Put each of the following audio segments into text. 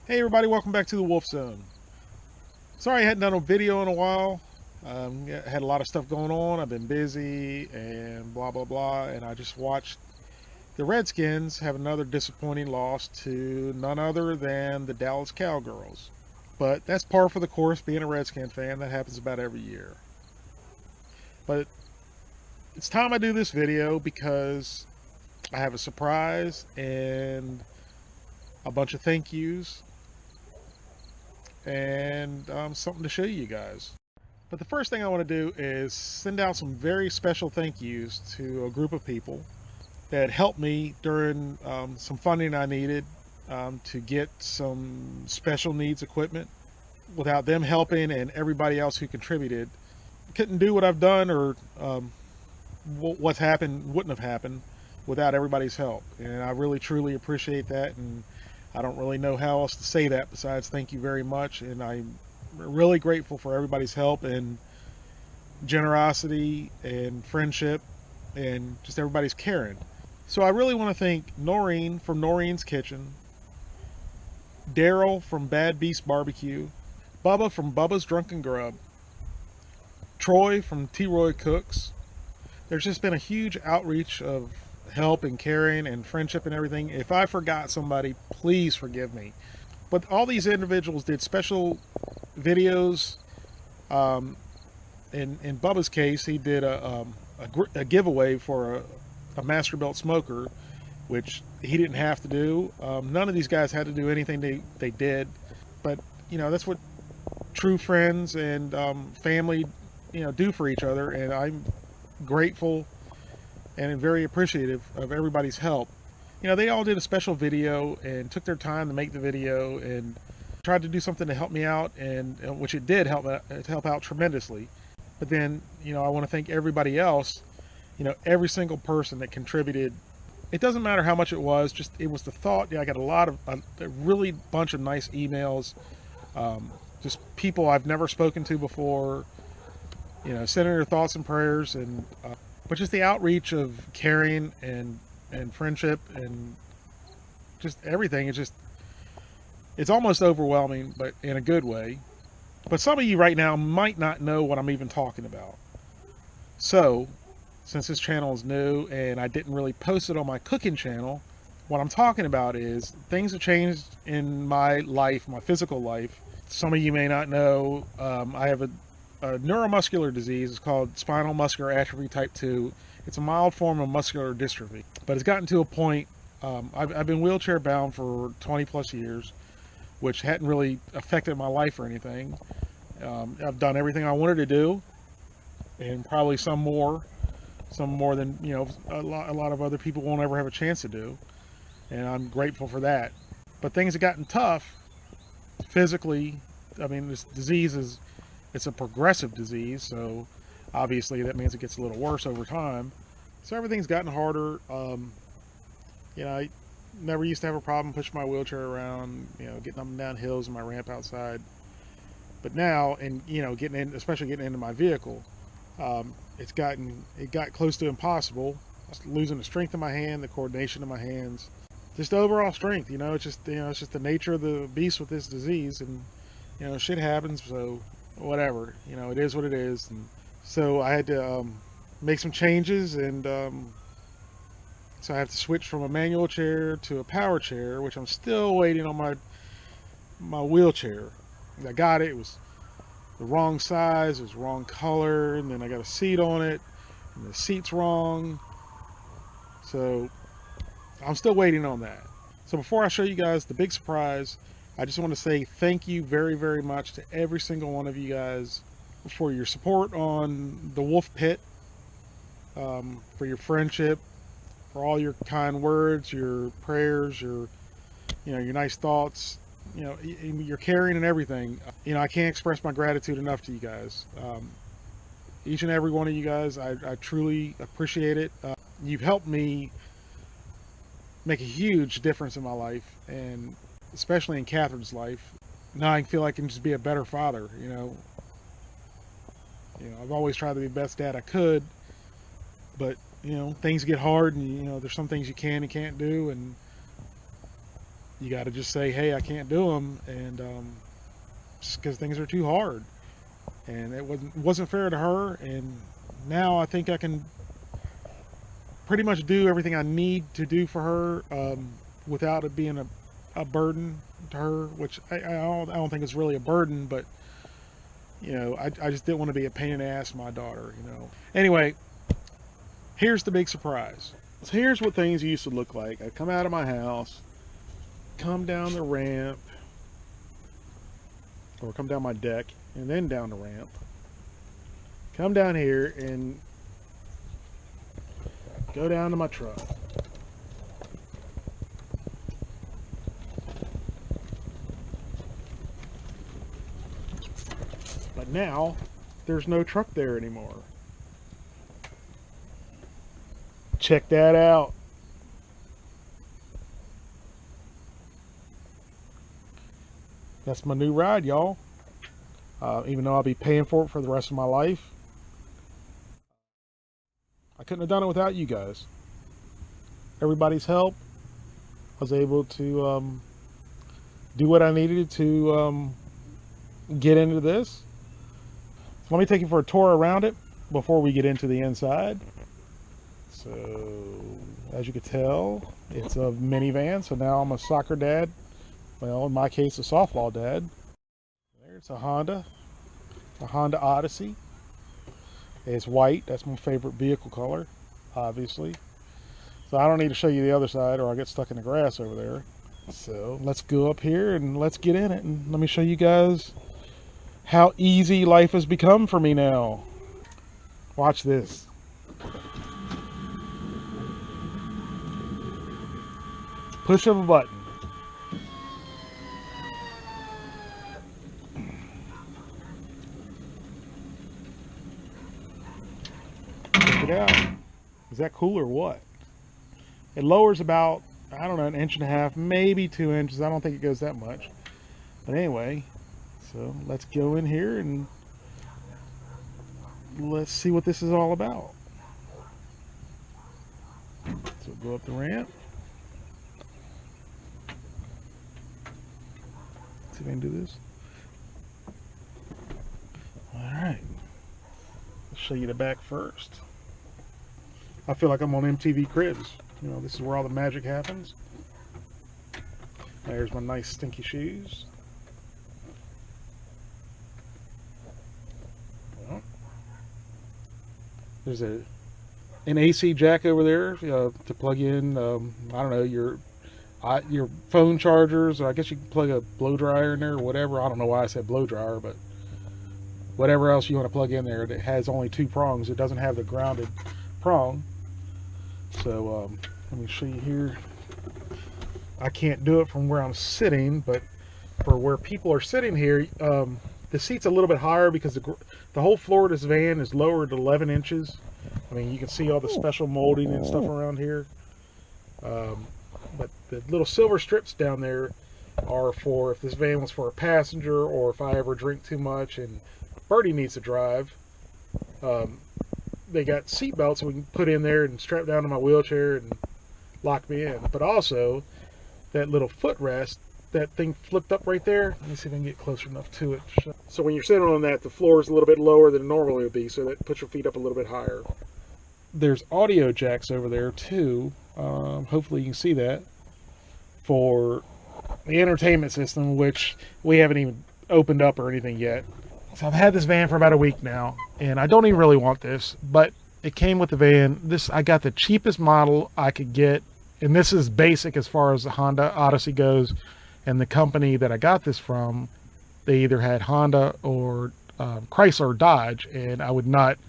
Hey everybody, welcome back to the Wolf Zone. Sorry I hadn't done a video in a while. I had a lot of stuff going on. I've been busy and blah blah blah, and I just watched the Redskins have another disappointing loss to none other than the Dallas Cowgirls. But that's par for the course being a Redskin fan. That happens about every year. But it's time I do this video because I have a surprise and a bunch of thank yous and something to show you guys. But the first thing I want to do is send out some very special thank yous to a group of people that helped me during some funding I needed to get some special needs equipment. Without them helping and everybody else who contributed, couldn't do what I've done, or what's happened wouldn't have happened without everybody's help. And I really truly appreciate that, and I don't really know how else to say that besides thank you very much. And I'm really grateful for everybody's help and generosity and friendship and just everybody's caring. So I really want to thank Noreen from Noreen's Kitchen, Daryl from Bad Beast Barbecue, Bubba from Bubba's Drunken Grub, Troy from T. Roy Cooks. There's just been a huge outreach of help and caring and friendship and everything. If I forgot somebody, please forgive me. But all these individuals did special videos. In Bubba's case, he did a giveaway for a Masterbuilt smoker, which he didn't have to do. None of these guys had to do anything they did. But, that's what true friends and family, do for each other. And I'm grateful and very appreciative of everybody's help. They all did a special video and took their time to make the video and tried to do something to help me out, and which it did help out tremendously. But then, I want to thank everybody else, every single person that contributed. It doesn't matter how much it was, just it was the thought. I got a really bunch of nice emails, just people I've never spoken to before, sending their thoughts and prayers, and but just the outreach of caring and friendship and just everything. It's almost overwhelming, but in a good way. But some of you right now might not know what I'm even talking about. So, since this channel is new and I didn't really post it on my cooking channel, what I'm talking about is things have changed in my life, my physical life. Some of you may not know, I have a neuromuscular disease. It's called spinal muscular atrophy type 2. It's a mild form of muscular dystrophy, but it's gotten to a point. I've been wheelchair bound for 20 plus years, which hadn't really affected my life or anything. I've done everything I wanted to do, and probably some more than a lot of other people won't ever have a chance to do, and I'm grateful for that. But things have gotten tough physically. I mean, this disease it's a progressive disease, so obviously that means it gets a little worse over time. So everything's gotten harder. I never used to have a problem pushing my wheelchair around, getting up and down hills in my ramp outside. But now, and especially getting into my vehicle, it got close to impossible. Losing the strength of my hand, the coordination of my hands, just overall strength. It's just the nature of the beast with this disease, and shit happens. So whatever, it is what it is. And so I had to make some changes, and so I have to switch from a manual chair to a power chair, which I'm still waiting on my wheelchair. I got it. It was the wrong size. It was the wrong color. And then I got a seat on it, and the seat's wrong. So I'm still waiting on that. So before I show you guys the big surprise, I just want to say thank you very, very much to every single one of you guys for your support on the Wolf Pit, for your friendship, for all your kind words, your prayers, your nice thoughts, your caring and everything. I can't express my gratitude enough to you guys. Each and every one of you guys, I truly appreciate it. You've helped me make a huge difference in my life, and especially in Catherine's life. Now I feel I can just be a better father. I've always tried to be the best dad I could, but things get hard, and there's some things you can and can't do, and you got to just say, hey, I can't do them, and just because things are too hard. And it wasn't fair to her. And now I think I can pretty much do everything I need to do for her without it being a burden to her, which I don't think it's really a burden, but you know, I just didn't want to be a pain in the ass to my daughter, you know. Anyway, here's the big surprise. So here's what things used to look like. I'd come out of my house, come down the ramp, or come down my deck, and then down the ramp. Come down here and go down to my truck. But now, there's no truck there anymore. Check that out. That's my new ride, y'all. Even though I'll be paying for it for the rest of my life. I couldn't have done it without you guys. Everybody's help. I was able to do what I needed to get into this. So let me take you for a tour around it before we get into the inside. So, as you can tell, it's a minivan. So now I'm a soccer dad. Well, in my case, a softball dad. There's a Honda Odyssey. It's white. That's my favorite vehicle color, obviously. So I don't need to show you the other side or I'll get stuck in the grass over there. So let's go up here and let's get in it. And let me show you guys how easy life has become for me now. Watch this. Push of a button. Check it out. Is that cool or what? It lowers about, I don't know, 1.5 inches, maybe 2 inches. I don't think it goes that much. But anyway, so let's go in here and let's see what this is all about. So go up the ramp. See if I can do this. Alright. I'll show you the back first. I feel like I'm on MTV Cribs. You know, this is where all the magic happens. There's my nice stinky shoes. Well, there's an AC jack over there to plug in, I don't know, your phone chargers. Or I guess you can plug a blow dryer in there or whatever. I don't know why I said blow dryer, but whatever else you want to plug in there that has only 2 prongs. It doesn't have the grounded prong. So let me show you here. I can't do it from where I'm sitting, but for where people are sitting here, the seat's a little bit higher because the whole floor of this van is lowered 11 inches. I mean, you can see all the special molding and stuff around here. But the little silver strips down there are for if this van was for a passenger or if I ever drink too much and Birdie needs to drive. They got seat belts we can put in there and strap down to my wheelchair and lock me in. But also, that little footrest, that thing flipped up right there. Let me see if I can get closer enough to it. So when you're sitting on that, the floor is a little bit lower than it normally would be, so that puts your feet up a little bit higher. There's audio jacks over there too. Hopefully you can see that. For the entertainment system, which we haven't even opened up or anything yet. So I've had this van for about a week now, and I don't even really want this, but it came with the van. I got the cheapest model I could get, and this is basic as far as the Honda Odyssey goes. And the company that I got this from, they either had Honda or Chrysler or Dodge, and I would not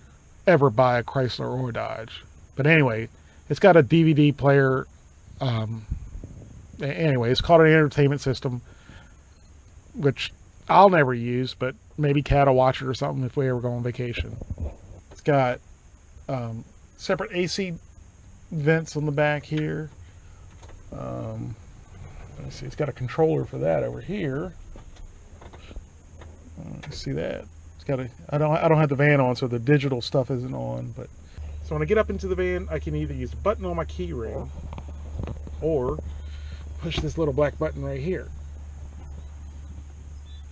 ever buy a Chrysler or Dodge. But anyway, it's got a DVD player. Anyway, it's called an entertainment system, which I'll never use, but maybe Cat will watch it or something if we ever go on vacation. It's got separate AC vents on the back here. Let's see, it's got a controller for that over here. See that? It's got a. I don't have the van on, so the digital stuff isn't on. But so when I get up into the van, I can either use the button on my key ring, or push this little black button right here,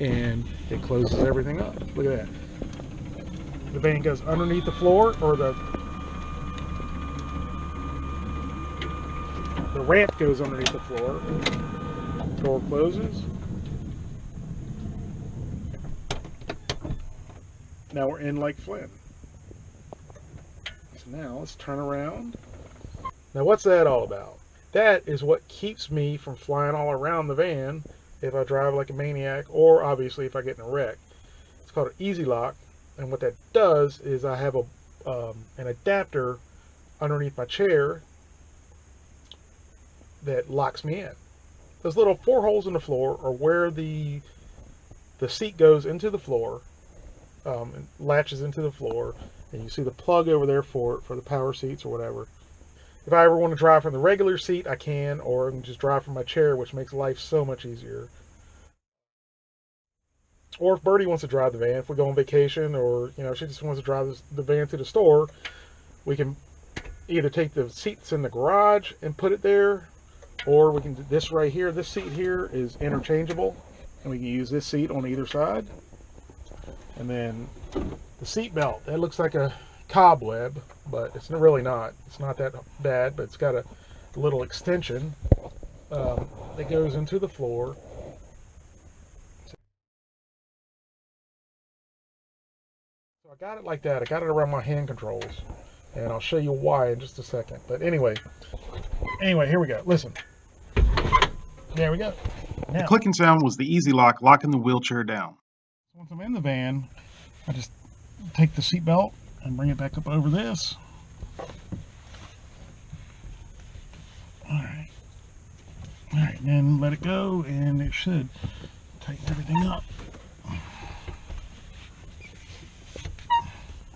and it closes everything up. Look at that. The van goes underneath the floor, or the ramp goes underneath the floor. Door closes. Now we're in Lake Flynn. So now let's turn around. Now what's that all about? That is what keeps me from flying all around the van if I drive like a maniac, or obviously if I get in a wreck. It's called an Easy Lock, and what that does is I have an adapter underneath my chair that locks me in. Those little 4 holes in the floor are where the seat goes into the floor, and latches into the floor, and you see the plug over there for the power seats or whatever. If I ever want to drive from the regular seat, I can, or I can just drive from my chair, which makes life so much easier. Or if Birdie wants to drive the van, if we go on vacation, or she just wants to drive the van to the store, we can either take the seats in the garage and put it there, or we can do this right here. This seat here is interchangeable, and we can use this seat on either side. And then the seat belt, that looks like a cobweb, but it's really not. It's not that bad, but it's got a little extension that goes into the floor. So I got it like that. I got it around my hand controls, and I'll show you why in just a second. But anyway, here we go. Listen. There we go. Now, the clicking sound was the Easy Lock locking the wheelchair down. Once I'm in the van, I just take the seat belt and bring it back up over this. Alright, then let it go, and it should tighten everything up.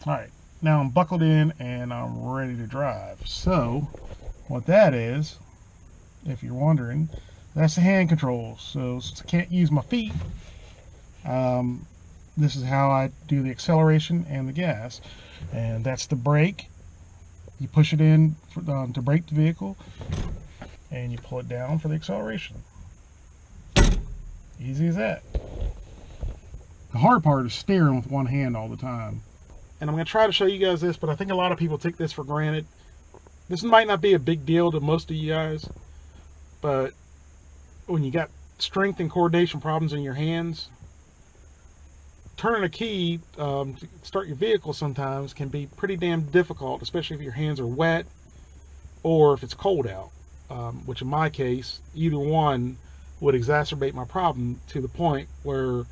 Alright, now I'm buckled in and I'm ready to drive. So, what that is, if you're wondering, that's the hand controls. So since I can't use my feet, this is how I do the acceleration and the gas. And that's the brake. You push it in to brake the vehicle, and you pull it down for the acceleration. Easy as that. The hard part is steering with one hand all the time. And I'm going to try to show you guys this, but I think a lot of people take this for granted. This might not be a big deal to most of you guys, but when you got strength and coordination problems in your hands, turning a key to start your vehicle sometimes can be pretty damn difficult, especially if your hands are wet or if it's cold out, which in my case, either one would exacerbate my problem to the point where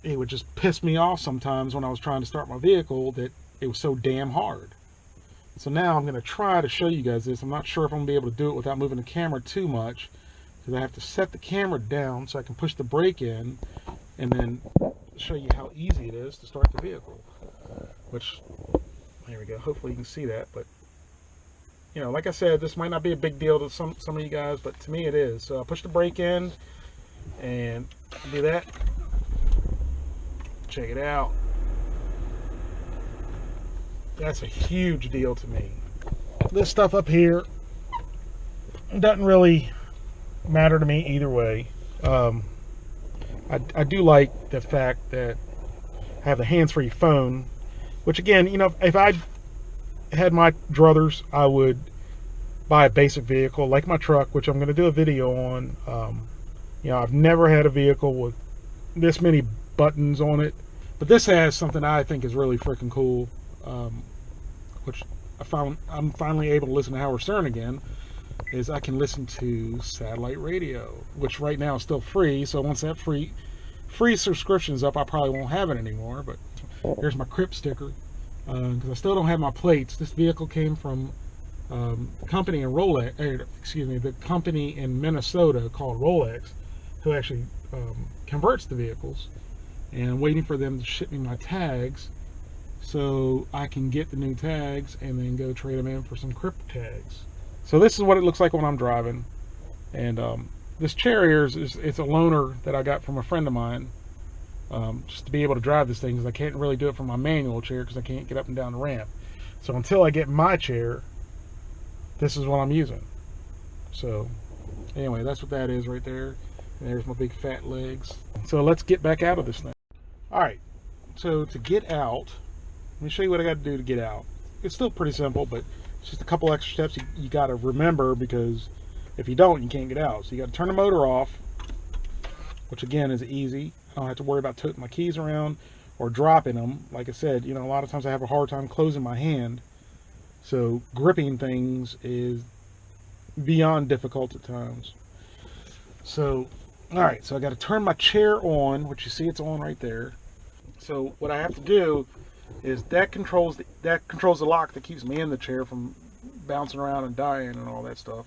it would just piss me off sometimes when I was trying to start my vehicle that it was so damn hard. So now I'm going to try to show you guys this. I'm not sure if I'm going to be able to do it without moving the camera too much, because I have to set the camera down so I can push the brake in and then show you how easy it is to start the vehicle. Which, there we go, hopefully you can see that. But like I said, this might not be a big deal to some of you guys, but to me it is. So I push the brake in and do that. Check it out. That's a huge deal to me. This stuff up here doesn't really matter to me either way. I do like the fact that I have the hands-free phone, which again, if I had my druthers, I would buy a basic vehicle like my truck, which I'm going to do a video on. I've never had a vehicle with this many buttons on it, but this has something I think is really freaking cool, which I'm finally able to listen to Howard Stern again, is I can listen to satellite radio, which right now is still free. So once that free subscription's up, I probably won't have it anymore. But here's my Crip sticker, because I still don't have my plates. This vehicle came from the company in the company in Minnesota called Rolex, who actually converts the vehicles, and I'm waiting for them to ship me my tags so I can get the new tags and then go trade them in for some Crip tags. So this is what it looks like when I'm driving. And this chair here it's a loaner that I got from a friend of mine, just to be able to drive this thing, because I can't really do it from my manual chair because I can't get up and down the ramp. So until I get my chair, this is what I'm using. So Anyway, that's what that is right there. And there's my big fat legs. So let's get back out of this thing. All right. So to get out, let me show you what I got to do to get out. It's still pretty simple, but it's just a couple extra steps you got to remember, because if you don't, you can't get out. So you got to turn the motor off, which again is easy. I don't have to worry about toting my keys around or dropping them. Like I said, you know, a lot of times I have a hard time closing my hand. So gripping things is beyond difficult at times. So, all right, so I got to turn my chair on, which you see it's on right there. So what I have to do is that controls the lock that keeps me in the chair from bouncing around and dying and all that stuff.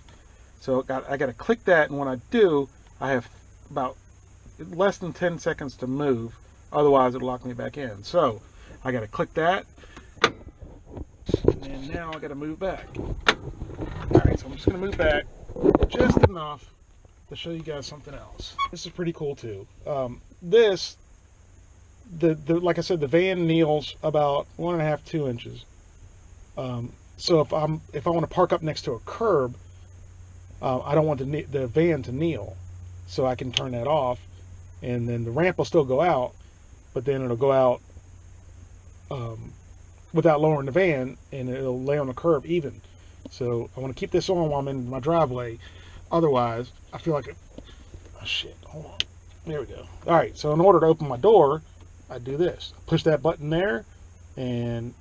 So I got to click that, and when I do, I have about less than 10 seconds to move. Otherwise, it'll lock me back in. So I got to click that, and now I got to move back. All right, so I'm just going to move back just enough to show you guys something else. This is pretty cool too. Like I said, the van kneels about 1.5 to 2 inches. So if I want to park up next to a curb, I don't want the van to kneel, so I can turn that off, and then the ramp will still go out, but then it'll go out without lowering the van, and it'll lay on the curb even. So I want to keep this on while I'm in my driveway. Otherwise, I feel like oh shit, hold on. There we go. All right, so in order to open my door, I do this. Push that button there, and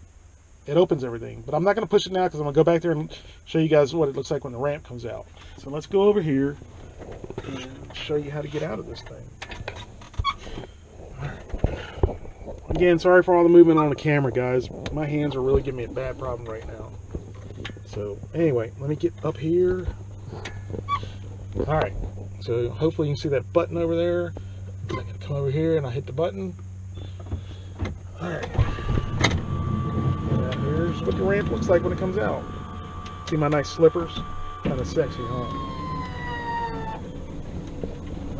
it opens everything. But I'm not going to push it now because I'm going to go back there and show you guys what it looks like when the ramp comes out. So let's go over here and show you how to get out of this thing. All right. Again, sorry for all the movement on the camera, guys. My hands are really giving me a bad problem right now. So anyway, let me get up here. All right, so hopefully you can see that button over there. I'm going to come over here and I hit the button. All right. Now here's what the ramp looks like when it comes out. See my nice slippers? Kind of sexy, huh?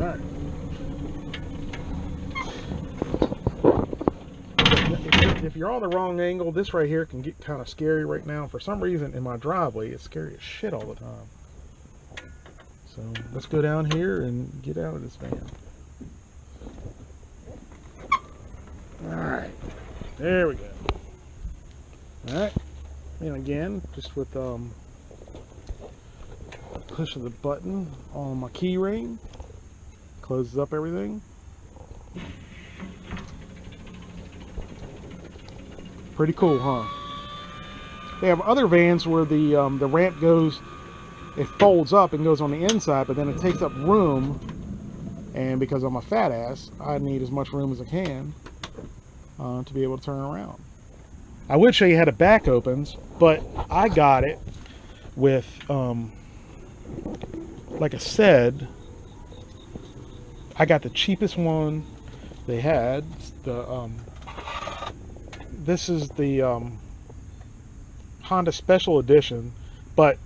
All right. If you're on the wrong angle, this right here can get kind of scary right now. For some reason in my driveway, it's scary as shit all the time. So let's go down here and get out of this van. Alright, there we go. Alright, and again, just with push of the button on my key ring, closes up everything. Pretty cool, huh? They have other vans where the ramp goes, it folds up and goes on the inside, but then it takes up room, and because I'm a fat ass, I need as much room as I can to be able to turn around. I would show you how the back opens, but I got it with, like I said, I got the cheapest one they had. This is the Honda Special Edition, but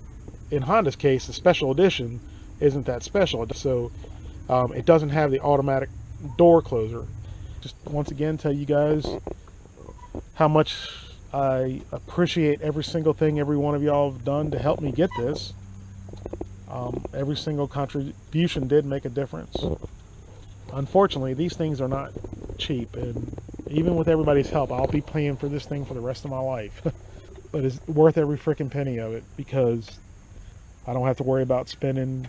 in Honda's case, the Special Edition isn't that special, so it doesn't have the automatic door closer. Just once again tell you guys how much I appreciate every single thing every one of y'all have done to help me get this. Every single contribution did make a difference. Unfortunately, these things are not cheap, and even with everybody's help, I'll be paying for this thing for the rest of my life. But it's worth every freaking penny of it, because I don't have to worry about spending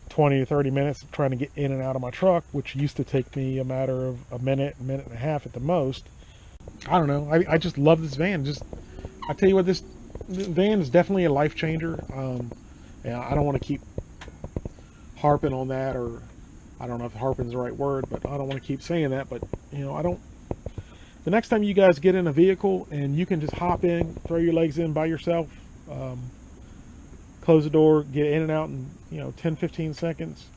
20 to 30 minutes trying to get in and out of my truck, which used to take me a matter of a minute and a half at the most. I don't know. I just love this van. I tell you what, this van is definitely a life changer. Yeah, I don't want to keep harping on that, or I don't know if harping is the right word, but I don't want to keep saying that. But you know, the next time you guys get in a vehicle and you can just hop in, throw your legs in by yourself, close the door, get in and out in 10-15 seconds,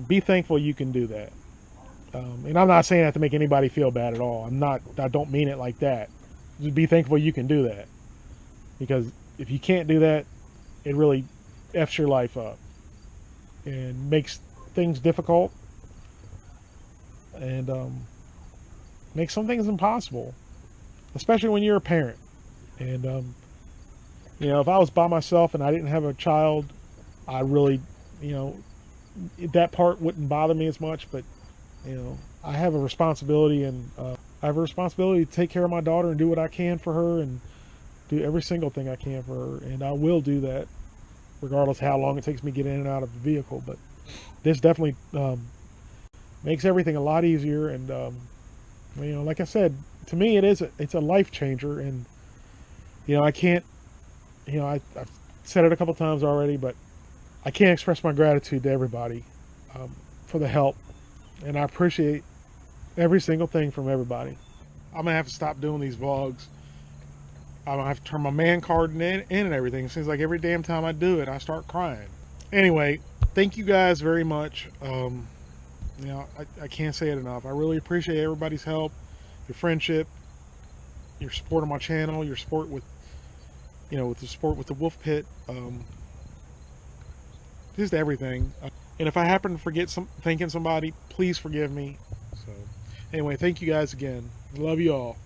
be thankful you can do that. And I'm not saying that to make anybody feel bad at all. I don't mean it like that. Just be thankful you can do that, because if you can't do that, it really F's your life up and makes things difficult, and makes some things impossible, especially when you're a parent. And if I was by myself and I didn't have a child I really, you know, that part wouldn't bother me as much, but I have a responsibility, and I have a responsibility to take care of my daughter and do what I can for her, and do every single thing I can for her, and I will do that, regardless of how long it takes me to get in and out of the vehicle. But this definitely makes everything a lot easier, and like I said, to me it's a life changer, and I can't, I've said it a couple times already, but I can't express my gratitude to everybody for the help, and I appreciate every single thing from everybody. I'm gonna have to stop doing these vlogs. I'm gonna have to turn my man card in and everything. It seems like every damn time I do it, I start crying. Anyway, thank you guys very much. I can't say it enough. I really appreciate everybody's help, your friendship, your support on my channel, your support with, with the support with the Wolf Pit, just everything. And if I happen to forget thanking somebody, please forgive me. So, anyway, thank you guys again. Love you all.